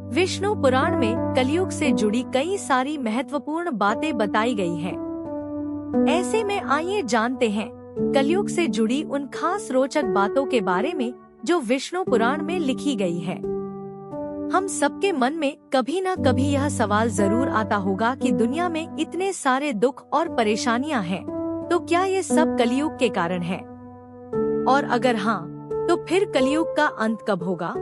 विष्णु पुराण में कलयुग से जुड़ी कई सारी महत्वपूर्ण बातें बताई गई हैं। ऐसे में आइए जानते हैं कलयुग से जुड़ी उन खास रोचक बातों के बारे में जो विष्णु पुराण में लिखी गई है। हम सबके मन में कभी न कभी यह सवाल जरूर आता होगा कि दुनिया में इतने सारे दुख और परेशानियां हैं, तो क्या ये सब कलयुग के कारण है? और अगर हाँ, तो फिर कलयुग का अंत कब होगा?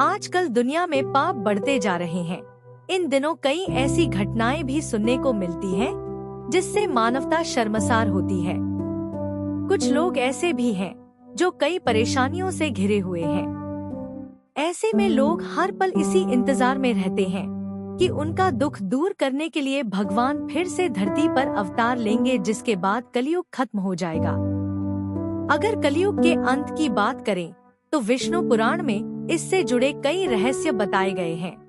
आजकल दुनिया में पाप बढ़ते जा रहे हैं। इन दिनों कई ऐसी घटनाएं भी सुनने को मिलती हैं, जिससे मानवता शर्मसार होती है। कुछ लोग ऐसे भी हैं जो कई परेशानियों से घिरे हुए हैं। ऐसे में लोग हर पल इसी इंतजार में रहते हैं कि उनका दुख दूर करने के लिए भगवान फिर से धरती पर अवतार लेंगे, जिसके बाद कलयुग खत्म हो जाएगा। अगर कलयुग के अंत की बात करें तो विष्णु पुराण में इससे जुड़े कई रहस्य बताए गए हैं।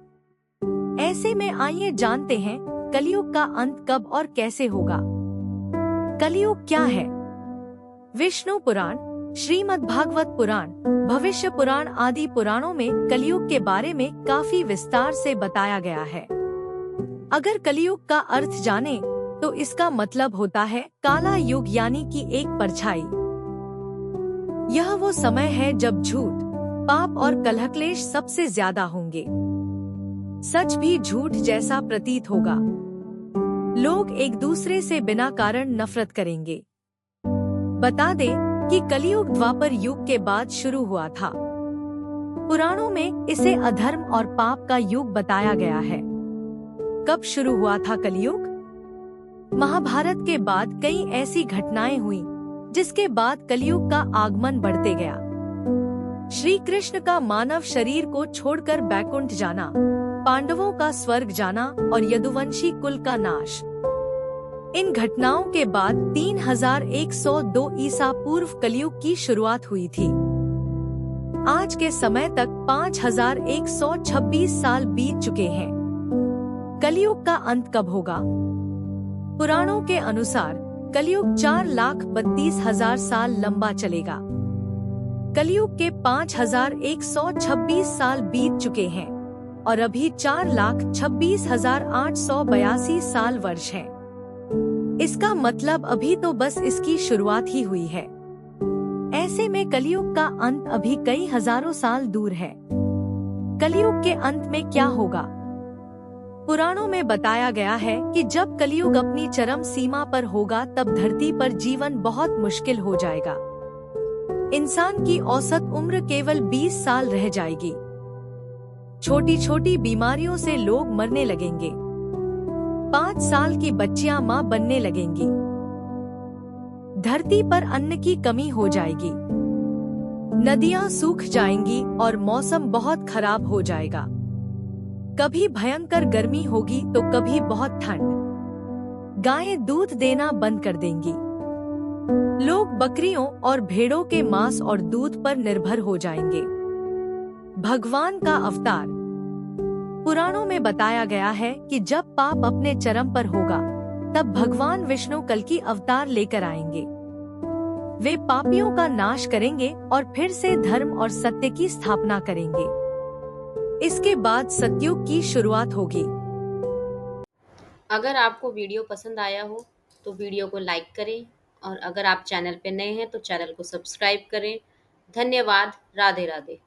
ऐसे में आइए जानते हैं कलयुग का अंत कब और कैसे होगा। कलयुग क्या है? विष्णु पुराण, श्रीमद् भागवत पुराण, भविष्य पुराण आदि पुराणों में कलयुग के बारे में काफी विस्तार से बताया गया है। अगर कलयुग का अर्थ जाने तो इसका मतलब होता है काला युग, यानी कि एक परछाई। यह वो समय है जब झूठ, पाप और कलह-क्लेश सबसे ज्यादा होंगे। सच भी झूठ जैसा प्रतीत होगा। लोग एक दूसरे से बिना कारण नफरत करेंगे। बता दें कि कलयुग द्वापर युग के बाद शुरू हुआ था। पुराणों में इसे अधर्म और पाप का युग बताया गया है। कब शुरू हुआ था कलयुग? महाभारत के बाद कई ऐसी घटनाएं हुई जिसके बाद कलयुग का आगमन बढ़ते गया। श्री कृष्ण का मानव शरीर को छोड़कर बैकुंठ जाना, पांडवों का स्वर्ग जाना और यदुवंशी कुल का नाश। इन घटनाओं के बाद 3102 ईसा पूर्व कलयुग की शुरुआत हुई थी। आज के समय तक 5126 साल बीत चुके हैं। कलयुग का अंत कब होगा? पुराणों के अनुसार कलयुग 4,32,000 साल लंबा चलेगा। कलयुग के 5126 साल बीत चुके हैं और अभी 4,26,882 साल वर्ष हैं। इसका मतलब अभी तो बस इसकी शुरुआत ही हुई है। ऐसे में कलयुग का अंत अभी कई हजारों साल दूर है। कलयुग के अंत में क्या होगा? पुराणों में बताया गया है कि जब कलयुग अपनी चरम सीमा पर होगा तब धरती पर जीवन बहुत मुश्किल हो जाएगा। इंसान की औसत उम्र केवल 20 साल रह जाएगी। छोटी छोटी बीमारियों से लोग मरने लगेंगे। 5 साल की बच्चियां मां बनने लगेंगी। धरती पर अन्न की कमी हो जाएगी। नदियां सूख जाएंगी और मौसम बहुत खराब हो जाएगा। कभी भयंकर गर्मी होगी तो कभी बहुत ठंड। गायें दूध देना बंद कर देंगी। लोग बकरियों और भेड़ों के मांस और दूध पर निर्भर हो जाएंगे। भगवान का अवतार। पुराणों में बताया गया है कि जब पाप अपने चरम पर होगा तब भगवान विष्णु कल की अवतार लेकर आएंगे। वे पापियों का नाश करेंगे और फिर से धर्म और सत्य की स्थापना करेंगे। इसके बाद सतयुग की शुरुआत होगी। अगर आपको वीडियो पसंद आया हो तो वीडियो को लाइक करें और अगर आप चैनल पर नए हैं तो चैनल को सब्सक्राइब करें। धन्यवाद। राधे राधे।